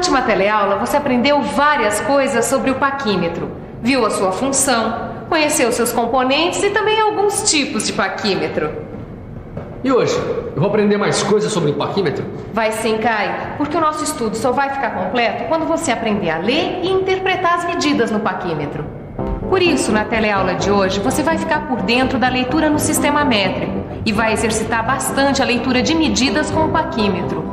última teleaula, você aprendeu várias coisas sobre o paquímetro. Viu a sua função, conheceu seus componentes e também alguns tipos de paquímetro. E hoje, eu vou aprender mais coisas sobre o paquímetro? Vai sim, Caio, porque o nosso estudo só vai ficar completo quando você aprender a ler e interpretar as medidas no paquímetro. Por isso, na teleaula de hoje, você vai ficar por dentro da leitura no sistema métrico e vai exercitar bastante a leitura de medidas com o paquímetro.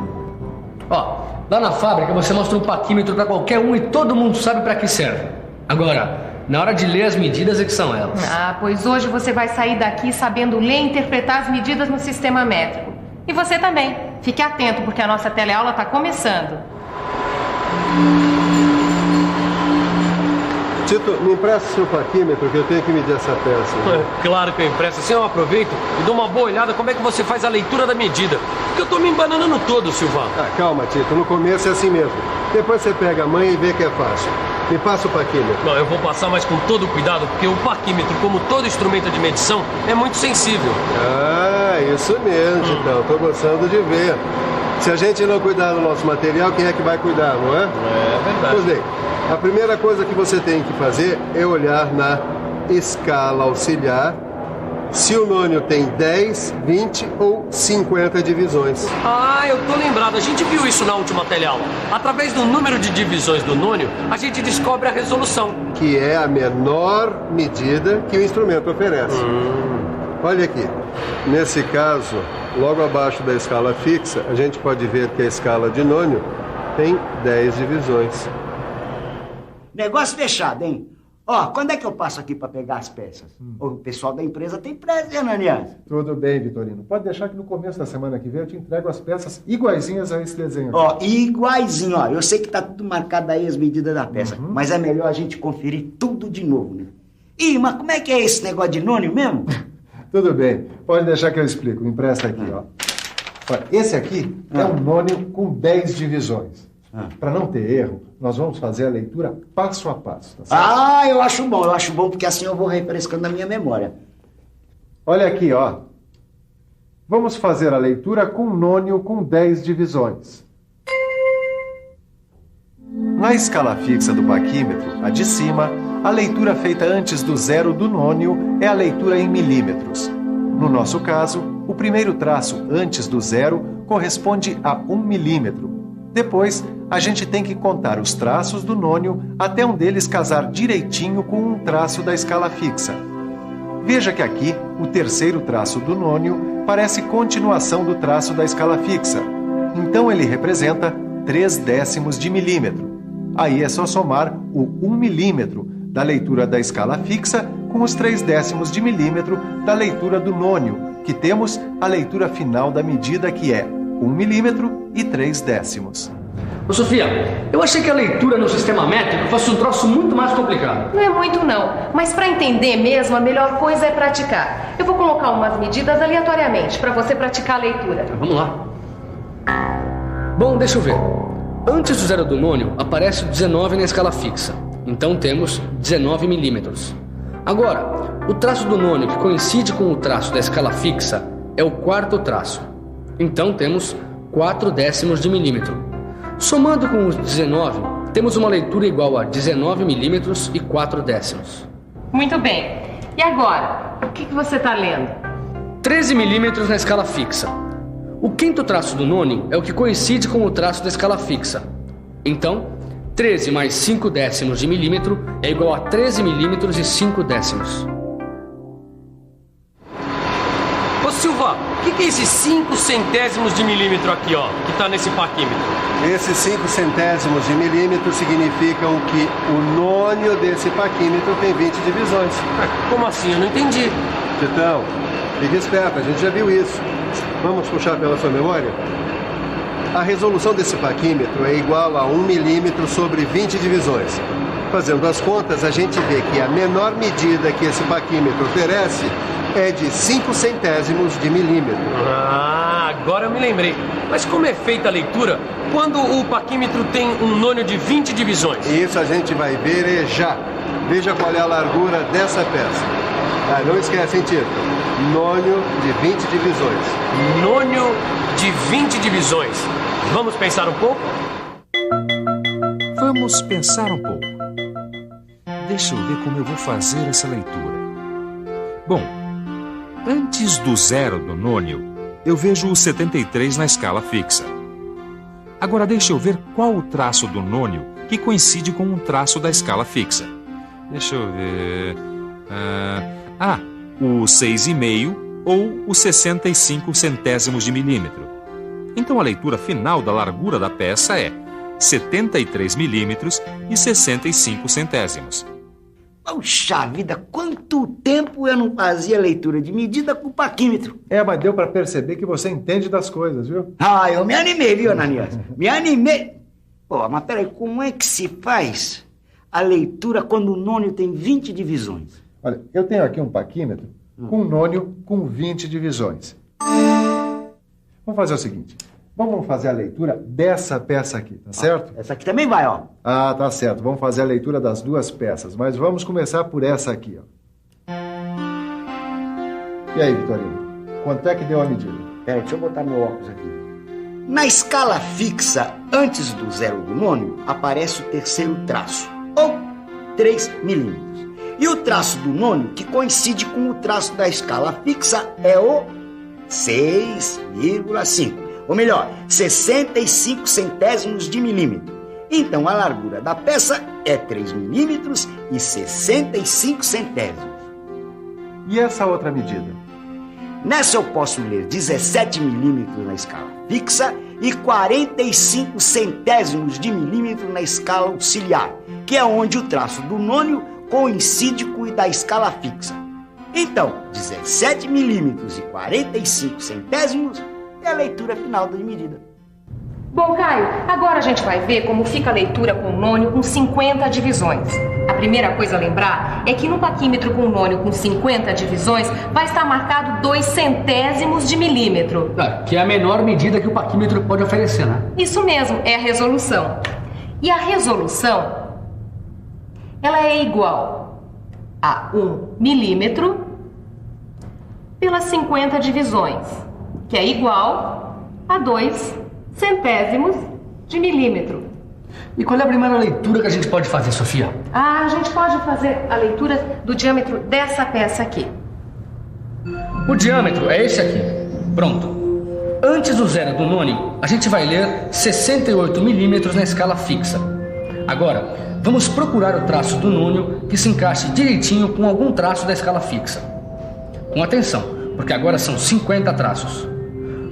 Ó, lá na fábrica você mostra um paquímetro para qualquer um e todo mundo sabe para que serve. Agora, na hora de ler as medidas é que são elas. Pois hoje você vai sair daqui sabendo ler e interpretar as medidas no sistema métrico. E você também. Fique atento, porque a nossa teleaula está começando. Tito, me empresta seu paquímetro que eu tenho que medir essa peça. Claro que eu empresto. Assim eu aproveito e dou uma boa olhada como é que você faz a leitura da medida. Porque eu tô me embananando todo, Silvão. Calma, Tito. No começo é assim mesmo. Depois você pega a mãe e vê que é fácil. Me passa o paquímetro. Não, eu vou passar, mas com todo cuidado, porque o paquímetro, como todo instrumento de medição, é muito sensível. Isso mesmo, então. Tô gostando de ver. Se a gente não cuidar do nosso material, quem é que vai cuidar, não é? É verdade. Pois bem, a primeira coisa que você tem que fazer é olhar na escala auxiliar se o nônio tem 10, 20 ou 50 divisões. Eu tô lembrado. A gente viu isso na última teleaula. Através do número de divisões do nônio, a gente descobre a resolução. Que é a menor medida que o instrumento oferece. Olha aqui. Nesse caso, logo abaixo da escala fixa, a gente pode ver que a escala de nônio tem 10 divisões. Negócio fechado, hein? Quando é que eu passo aqui para pegar as peças? O pessoal da empresa tem pressa, hein, Ananias? Tudo bem, Vitorino. Pode deixar que no começo da semana que vem eu te entrego as peças iguaizinhas a esse desenho. Iguaizinho, Eu sei que tá tudo marcado aí as medidas da peça, mas é melhor a gente conferir tudo de novo, né? Mas como é que é esse negócio de nônio mesmo? Tudo bem. Pode deixar que eu explico. Me empresta aqui, ó. Olha, esse aqui é um nônio com 10 divisões. Para não ter erro, nós vamos fazer a leitura passo a passo. Tá certo? Eu acho bom, porque assim eu vou refrescando a minha memória. Olha aqui, ó. Vamos fazer a leitura com nônio com 10 divisões. Na escala fixa do paquímetro, a de cima, a leitura feita antes do zero do nônio é a leitura em milímetros. No nosso caso, o primeiro traço antes do zero corresponde a 1 milímetro. Depois, a gente tem que contar os traços do nônio até um deles casar direitinho com um traço da escala fixa. Veja que aqui, o terceiro traço do nônio parece continuação do traço da escala fixa. Então ele representa 3/10 de milímetro. Aí é só somar o 1 milímetro da leitura da escala fixa com os 3/10 de milímetro da leitura do nônio, que temos a leitura final da medida que é 1 milímetro e 3/10. Ô Sofia, eu achei que a leitura no sistema métrico fosse um troço muito mais complicado. Não é muito não, mas para entender mesmo, a melhor coisa é praticar. Eu vou colocar umas medidas aleatoriamente para você praticar a leitura. Vamos lá. Bom, deixa eu ver. Antes do zero do nônio, aparece o 19 na escala fixa. Então temos 19 milímetros. Agora, o traço do nônio que coincide com o traço da escala fixa é o quarto traço. Então temos 4/10 de milímetro. Somando com os 19, temos uma leitura igual a 19 milímetros e 4/10. Muito bem. E agora, o que você está lendo? 13 milímetros na escala fixa. O quinto traço do nônio é o que coincide com o traço da escala fixa. Então, 13 mais 5/10 de milímetro é igual a 13 milímetros e 5/10. Ô Silva, o que é esses 5 centésimos de milímetro aqui, ó, que tá nesse paquímetro? Esses 5 centésimos de milímetro significam que o nônio desse paquímetro tem 20 divisões. Como assim? Eu não entendi. Titão, fique esperto, a gente já viu isso. Vamos puxar pela sua memória? A resolução desse paquímetro é igual a 1 milímetro sobre 20 divisões. Fazendo as contas, a gente vê que a menor medida que esse paquímetro oferece é de 5 centésimos de milímetro. Agora eu me lembrei. Mas como é feita a leitura quando o paquímetro tem um nônio de 20 divisões? Isso a gente vai ver já. Veja qual é a largura dessa peça. Não esquece, hein, Tito? Nônio de 20 divisões. Nônio de 20 divisões. Vamos pensar um pouco? Vamos pensar um pouco. Deixa eu ver como eu vou fazer essa leitura. Bom, antes do 0 do nônio, eu vejo o 73 na escala fixa. Agora deixa eu ver qual o traço do nônio que coincide com um traço da escala fixa. Deixa eu ver... o 6,5 ou o 65 centésimos de milímetro. Então a leitura final da largura da peça é 73 milímetros e 65 centésimos. Puxa vida, quanto tempo eu não fazia leitura de medida com o paquímetro. Mas deu para perceber que você entende das coisas, viu? Eu me animei, viu, Ananias? Me animei. Pô, mas peraí, como é que se faz a leitura quando o nônio tem 20 divisões? Olha, eu tenho aqui um paquímetro com um nônio com 20 divisões. Vamos fazer o seguinte. Vamos fazer a leitura dessa peça aqui, tá certo? Essa aqui também vai, ó. Tá certo. Vamos fazer a leitura das duas peças. Mas vamos começar por essa aqui, ó. E aí, Vitorino? Quanto é que deu a medida? Peraí, deixa eu botar meu óculos aqui. Na escala fixa, antes do 0 do nônio, aparece o terceiro traço, ou 3 milímetros. E o traço do nônio, que coincide com o traço da escala fixa, é o 6,5. Ou melhor, 65 centésimos de milímetro. Então a largura da peça é 3 milímetros e 65 centésimos. E essa outra medida? Nessa eu posso ler 17 milímetros na escala fixa e 45 centésimos de milímetro na escala auxiliar, que é onde o traço do nônio coincide com o da escala fixa. Então, 17 milímetros e 45 centésimos é a leitura final da medida. Bom, Caio, agora a gente vai ver como fica a leitura com o nônio com 50 divisões. A primeira coisa a lembrar é que no paquímetro com nônio com 50 divisões vai estar marcado 2 centésimos de milímetro. Que é a menor medida que o paquímetro pode oferecer, né? Isso mesmo, é a resolução. E a resolução, ela é igual a 1 milímetro pelas 50 divisões, que é igual a 2 centésimos de milímetro. E qual é a primeira leitura que a gente pode fazer, Sofia? A gente pode fazer a leitura do diâmetro dessa peça aqui. O diâmetro é esse aqui. Pronto. Antes do 0 do nônio, a gente vai ler 68 milímetros na escala fixa. Agora, vamos procurar o traço do nônio que se encaixe direitinho com algum traço da escala fixa. Com atenção, porque agora são 50 traços.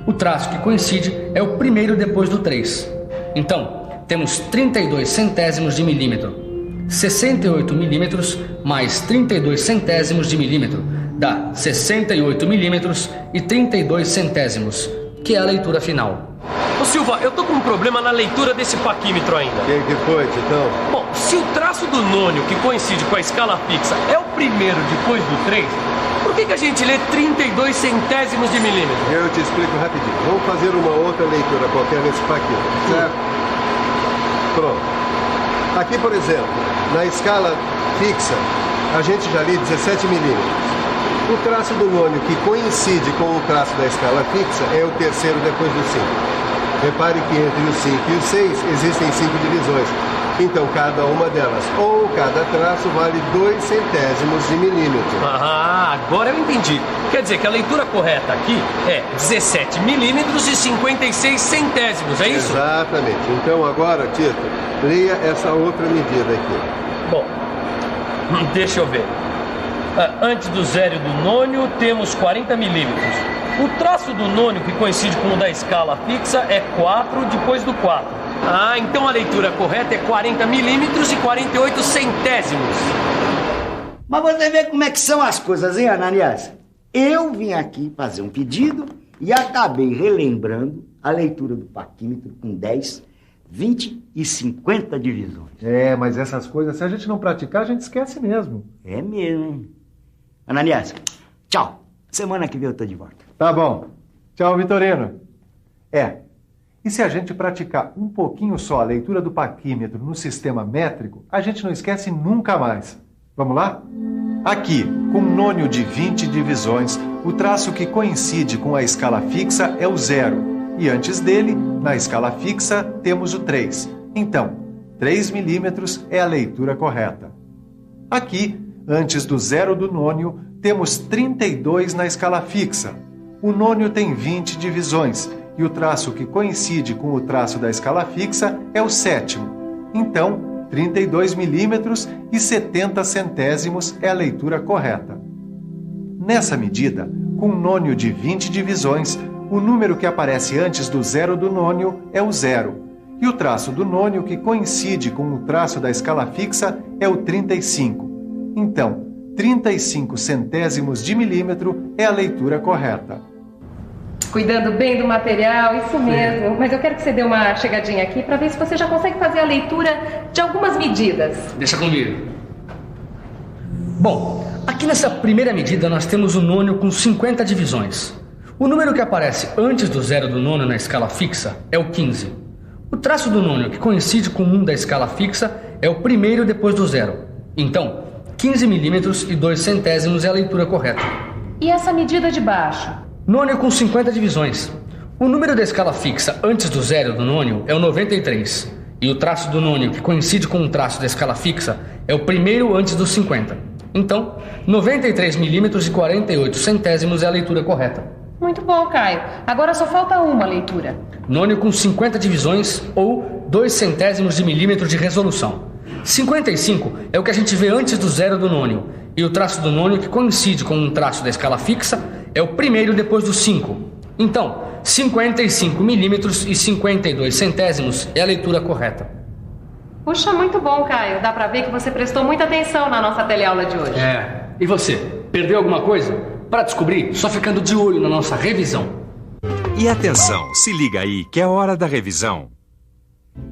O traço que coincide é o primeiro depois do 3. Então, temos 32 centésimos de milímetro. 68 milímetros mais 32 centésimos de milímetro dá 68 milímetros e 32 centésimos, que é a leitura final. Ô Silva, eu tô com um problema na leitura desse paquímetro ainda. O que foi, Titão? Bom, se o traço do nônio que coincide com a escala fixa é o primeiro depois do 3, por que a gente lê 32 centésimos de milímetro? Eu te explico rapidinho. Vamos fazer uma outra leitura qualquer nesse paquímetro, certo? Pronto. Aqui, por exemplo, na escala fixa, a gente já lê 17 milímetros. O traço do nônio que coincide com o traço da escala fixa é o terceiro depois do 5. Repare que entre o 5 e o 6 existem 5 divisões. Então, cada uma delas, ou cada traço, vale 2 centésimos de milímetro. Agora eu entendi. Quer dizer que a leitura correta aqui é 17 milímetros e 56 centésimos, é isso? Exatamente. Então, agora, Tito, leia essa outra medida aqui. Bom, deixa eu ver. Antes do 0 do nônio, temos 40 milímetros. O traço do nônio que coincide com o da escala fixa é 4 depois do 4. Então a leitura correta é 40 milímetros e 48 centésimos. Mas você vê como é que são as coisas, hein, Ananias? Eu vim aqui fazer um pedido e acabei relembrando a leitura do paquímetro com 10, 20 e 50 divisões. Mas essas coisas, se a gente não praticar, a gente esquece mesmo. É mesmo, hein? Ananias, tchau. Semana que vem eu tô de volta. Tá bom. Tchau, Vitorino. E se a gente praticar um pouquinho só a leitura do paquímetro no sistema métrico, a gente não esquece nunca mais. Vamos lá? Aqui, com um nônio de 20 divisões, o traço que coincide com a escala fixa é o 0. E antes dele, na escala fixa, temos o 3. Então, 3 milímetros é a leitura correta. Aqui, antes do zero do nônio, temos 32 na escala fixa. O nônio tem 20 divisões e o traço que coincide com o traço da escala fixa é o sétimo. Então, 32 milímetros e 70 centésimos é a leitura correta. Nessa medida, com um nônio de 20 divisões, o número que aparece antes do zero do nônio é o zero, e o traço do nônio que coincide com o traço da escala fixa é o 35. Então, 35 centésimos de milímetro é a leitura correta. Cuidando bem do material, isso mesmo. Mas eu quero que você dê uma chegadinha aqui para ver se você já consegue fazer a leitura de algumas medidas. Deixa comigo. Bom, aqui nessa primeira medida nós temos o nônio com 50 divisões. O número que aparece antes do zero do nônio na escala fixa é o 15. O traço do nônio que coincide com 1 da escala fixa é o primeiro depois do zero. Então, 15 milímetros e 2 centésimos é a leitura correta. E essa medida de baixo? Nônio com 50 divisões. O número da escala fixa antes do zero do nônio é o 93. E o traço do nônio que coincide com o traço da escala fixa é o primeiro antes dos 50. Então, 93 milímetros e 48 centésimos é a leitura correta. Muito bom, Caio. Agora só falta uma leitura. Nônio com 50 divisões ou 2 centésimos de milímetro de resolução. 55 é o que a gente vê antes do zero do nônio. E o traço do nônio que coincide com um traço da escala fixa é o primeiro depois do 5. Então, 55 milímetros e 52 centésimos é a leitura correta. Puxa, muito bom, Caio. Dá pra ver que você prestou muita atenção na nossa teleaula de hoje. E você? Perdeu alguma coisa? Para descobrir, só ficando de olho na nossa revisão. E atenção, se liga aí que é hora da revisão.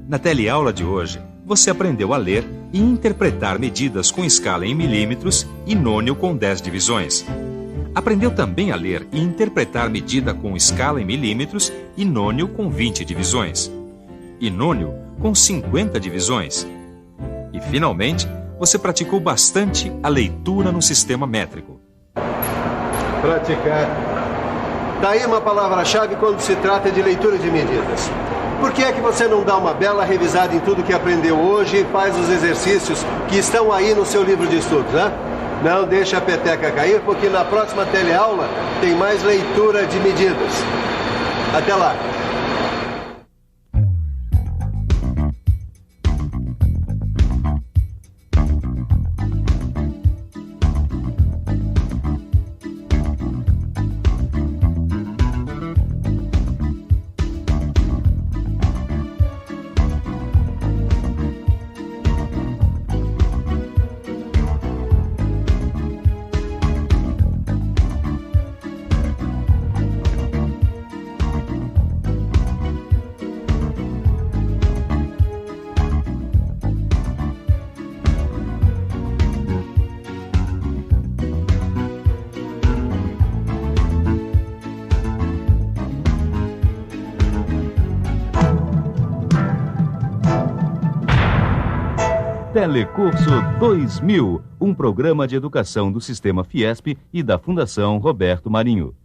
Na teleaula de hoje, você aprendeu a ler e interpretar medidas com escala em milímetros e nônio com 10 divisões. Aprendeu também a ler e interpretar medida com escala em milímetros e nônio com 20 divisões. E nônio com 50 divisões. E, finalmente, você praticou bastante a leitura no sistema métrico. Praticar. Tá aí uma palavra-chave quando se trata de leitura de medidas. Por que é que você não dá uma bela revisada em tudo que aprendeu hoje e faz os exercícios que estão aí no seu livro de estudos, né? Não deixa a peteca cair, porque na próxima teleaula tem mais leitura de medidas. Até lá! Telecurso 2000, um programa de educação do Sistema Fiesp e da Fundação Roberto Marinho.